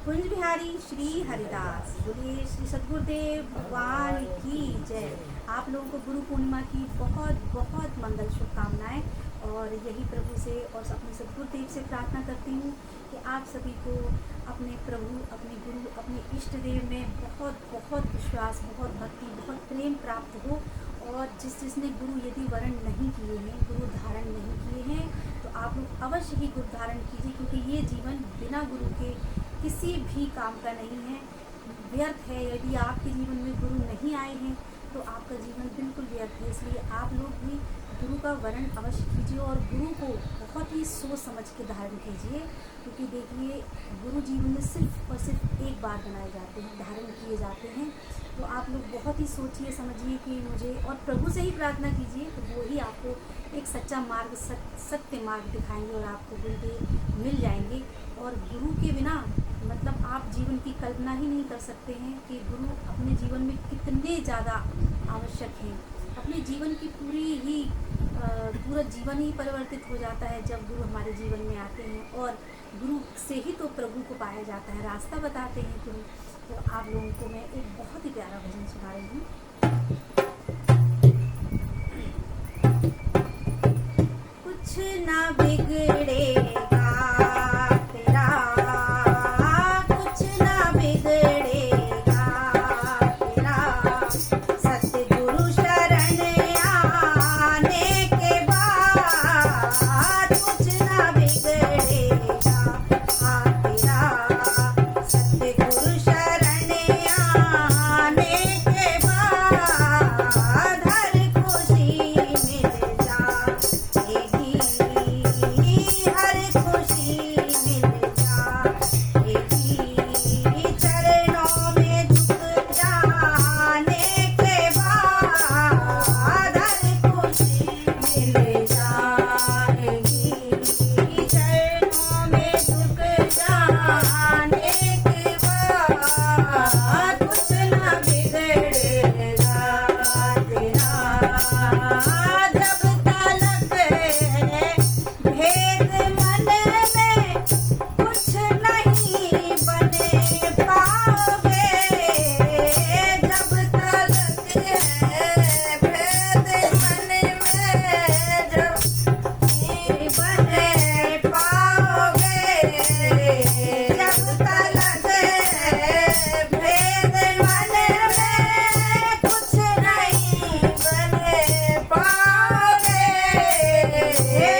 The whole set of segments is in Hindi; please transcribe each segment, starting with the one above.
कुंज बिहारी श्री हरिदास। बोलिए श्री सद्गुरुदेव भगवान की जय। आप लोगों को गुरु पूर्णिमा की बहुत बहुत मंगल शुभकामनाएं और यही प्रभु से और अपने सद्गुरुदेव से प्रार्थना करती हूँ कि आप सभी को अपने प्रभु, अपने गुरु, अपने इष्ट देव में बहुत बहुत विश्वास, बहुत भक्ति, बहुत प्रेम प्राप्त हो। और जिसने गुरु यदि वर्ण नहीं किए हैं, गुरु धारण नहीं किए हैं, तो आप लोग अवश्य ही गुरु धारण कीजिए, क्योंकि ये जीवन बिना गुरु के किसी भी काम का नहीं है, व्यर्थ है। यदि आपके जीवन में गुरु नहीं आए हैं तो आपका जीवन बिल्कुल व्यर्थ है। इसलिए आप लोग भी गुरु का वरण अवश्य कीजिए और गुरु को बहुत ही सोच समझ के धारण कीजिए, क्योंकि देखिए गुरु जीवन में सिर्फ और सिर्फ एक बार बनाए जाते हैं, धारण किए जाते हैं। तो आप लोग बहुत ही सोचिए समझिए कि मुझे, और प्रभु से ही प्रार्थना कीजिए, तो वो ही आपको एक सच्चा मार्ग, सत्य मार्ग दिखाएंगे और आपको गुरुदेव मिल जाएंगे। और गुरु के बिना मतलब आप जीवन की कल्पना ही नहीं कर सकते हैं कि गुरु अपने जीवन में कितने ज़्यादा आवश्यक हैं। अपने जीवन की पूरा जीवन ही परिवर्तित हो जाता है जब गुरु हमारे जीवन में आते हैं, और गुरु से ही तो प्रभु को पाया जाता है, रास्ता बताते हैं गुरु। तो आप लोगों को मैं एक बहुत ही प्यारा भजन सुना रही हूँ। कुछ ना बिगड़ेगा तेरा, कुछ ना बिगड़ेगा तेरा, सतगुरु शरण आने के बाद कुछ ना बिगड़ेगा तेरा, सतगुरु शरण आने के बाद हर खुशी मिल जाएगी, हर खुशी मिल जाएगी, चरणों में झुक जाने के बाद हर खुशी मिल जाएगी, चरणों में झुक जाने के बाद कुछ ना बिगड़ेगा तेरा। जब तलक है भेद मन में कुछ नहीं बने पाओगे, जब तलक है भेद मन में जब नहीं बने पाओगे, जब तलक है भेद मन में कुछ नहीं बने पाओगे,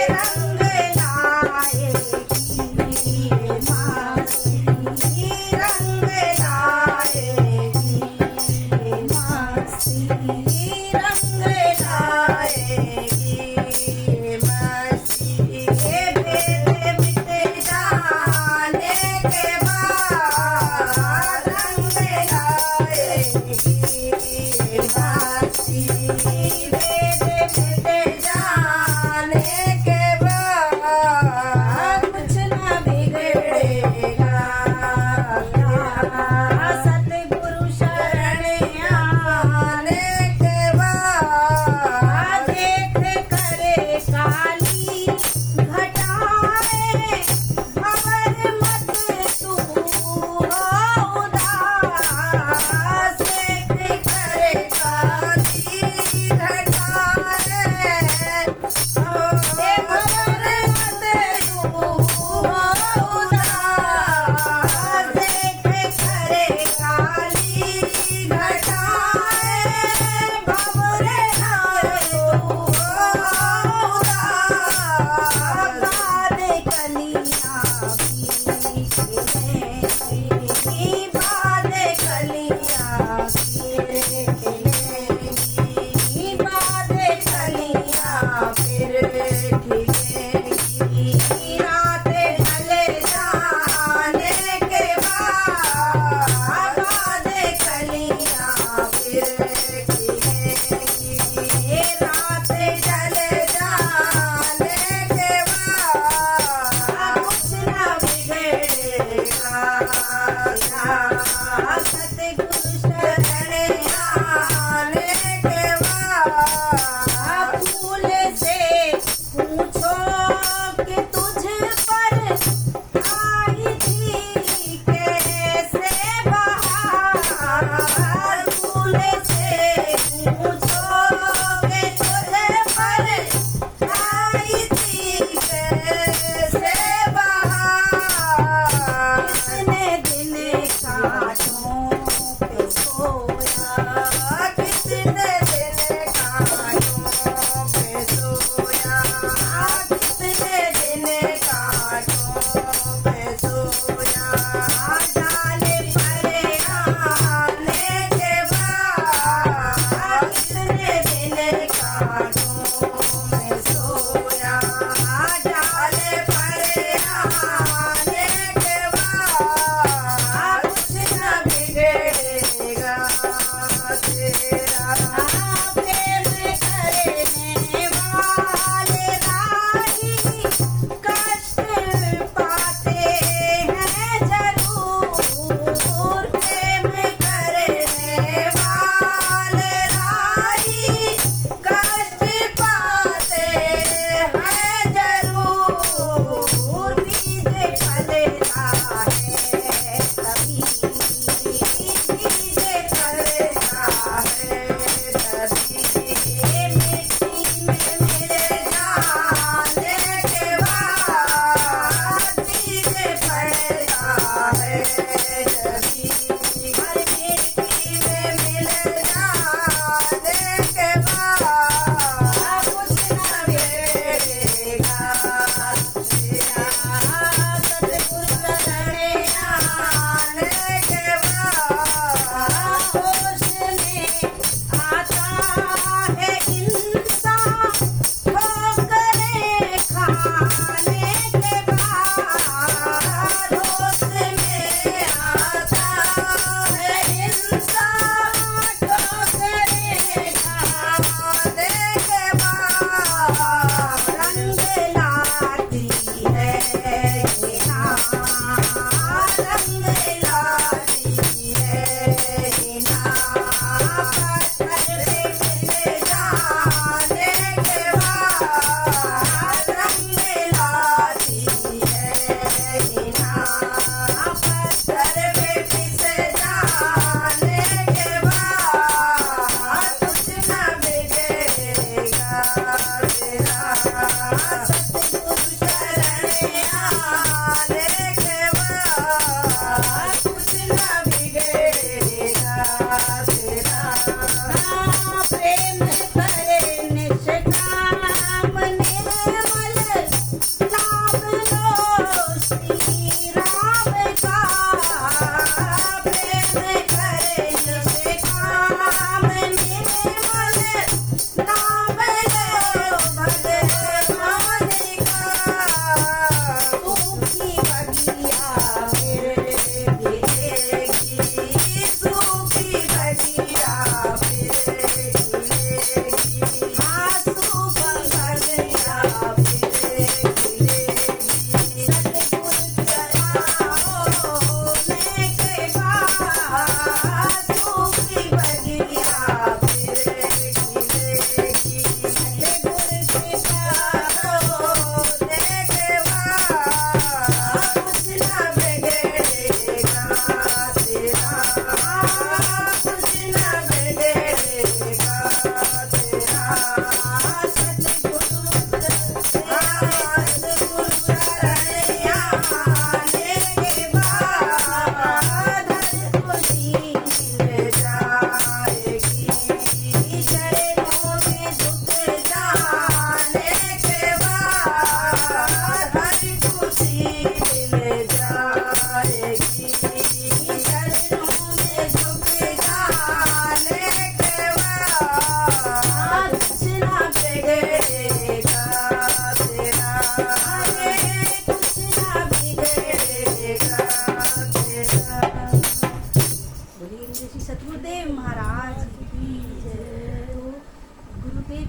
रंग लाएगी मस्ती, रंग लाएगी मस्ती, रंग लाएगी मस्ती, भेद मिट जाने के बाद रंग लाएगी मस्ती, भेद मिट जाने के बाद कुछ ना बिगड़ेगा, सतगुरु शरण आने के बाद देख करे काली घटाएं, भंवर मत तू हो उदास, देख करे काली घटाएं, भंवर मत तू हो उदास, देख करे काली घटाएं, भंवर मत तू हो उदास, बादे कलियां खिलेंगी, बादे कलियां खिलेंगी, बादे कलियां फिर खिलेंगी, रात ढल जाने के बाद बादे कलियां फिर खिलेंगी, रात ढल जाने के बाद कुछ ना बिगड़ेगा, सतगुरु शरण आने के बाद फूल से पूछो कि तुझ पर आई थी के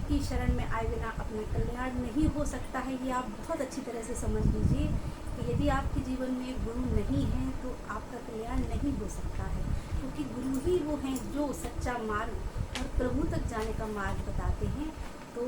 उनकी शरण में आए बिना अपना कल्याण नहीं हो सकता है। ये आप बहुत अच्छी तरह से समझ लीजिए कि यदि आपके जीवन में गुरु नहीं है तो आपका कल्याण नहीं हो सकता है, क्योंकि गुरु ही वो हैं जो सच्चा मार्ग और प्रभु तक जाने का मार्ग बताते हैं। तो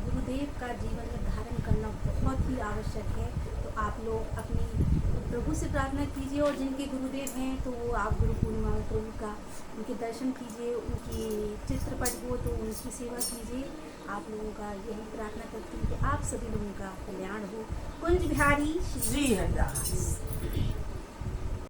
गुरुदेव का जीवन में धारण करना बहुत ही आवश्यक है। तो आप लोग अपनी प्रभु से प्रार्थना कीजिए, और जिनके गुरुदेव हैं तो वो आप गुरु पूर्णिमा में प्रभु का उनके दर्शन कीजिए, उनकी चित्रपट हो तो उनकी सेवा कीजिए। आप लोगों का यही प्रार्थना करती हूँ कि आप सभी लोगों का कल्याण हो। कुंज बिहारी श्री हरिदास।